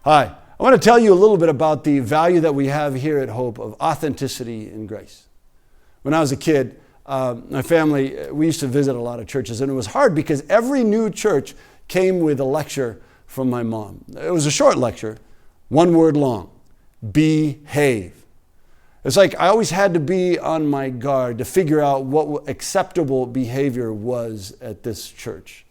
Hi, I want to tell you a little bit about the value that we have here at Hope of authenticity and grace. When I was a kid, my family, we used to visit a lot of churches, and it was hard because every new church came with a lecture from my mom. It was a short lecture, one word long: behave. It's like I always had to be on my guard to figure out what acceptable behavior was at this church.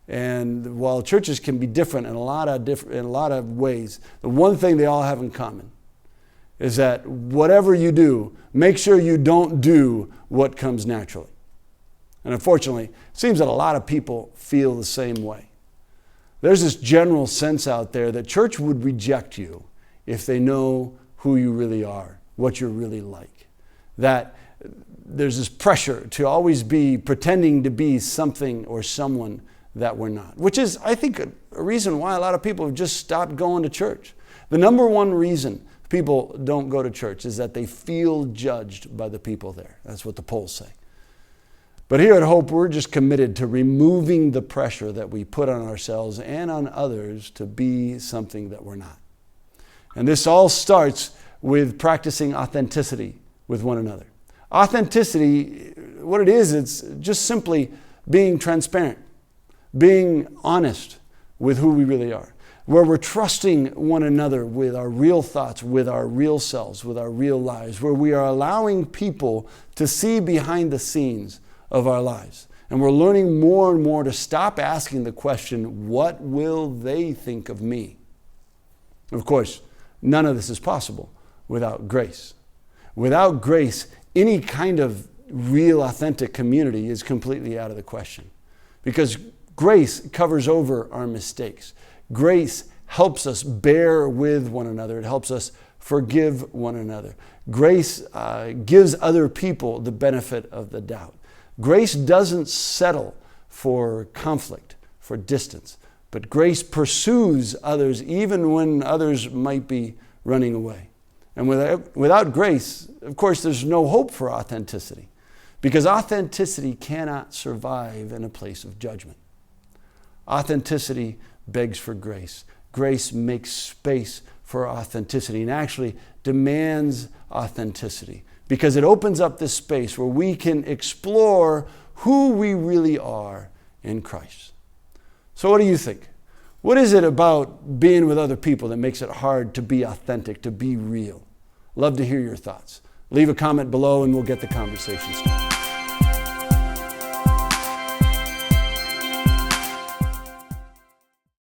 And while churches can be different in a lot of ways, the one thing they all have in common is that whatever you do, make sure you don't do what comes naturally. And unfortunately, it seems that a lot of people feel the same way. There's this general sense out there that church would reject you if they know who you really are, what you're really like. That there's this pressure to always be pretending to be something or someone that we're not, which is, I think, a reason why a lot of people have just stopped going to church. The number one reason people don't go to church is that they feel judged by the people there. That's what the polls say. But here at Hope, we're just committed to removing the pressure that we put on ourselves and on others to be something that we're not. And this all starts with practicing authenticity with one another. Authenticity, what it is, it's just simply being transparent, being honest with who we really are, where we're trusting one another with our real thoughts, with our real selves, with our real lives, where we are allowing people to see behind the scenes of our lives. And we're learning more and more to stop asking the question, what will they think of me? Of course, none of this is possible without grace. Without grace, any kind of real, authentic community is completely out of the question. Because grace covers over our mistakes. Grace helps us bear with one another. It helps us forgive one another. Grace gives other people the benefit of the doubt. Grace doesn't settle for conflict, for distance, but grace pursues others even when others might be running away. And without grace, of course, there's no hope for authenticity, because authenticity cannot survive in a place of judgment. Authenticity begs for grace. Grace makes space for authenticity and actually demands authenticity, because it opens up this space where we can explore who we really are in Christ. So what do you think? What is it about being with other people that makes it hard to be authentic, to be real? Love to hear your thoughts. Leave a comment below and we'll get the conversation started.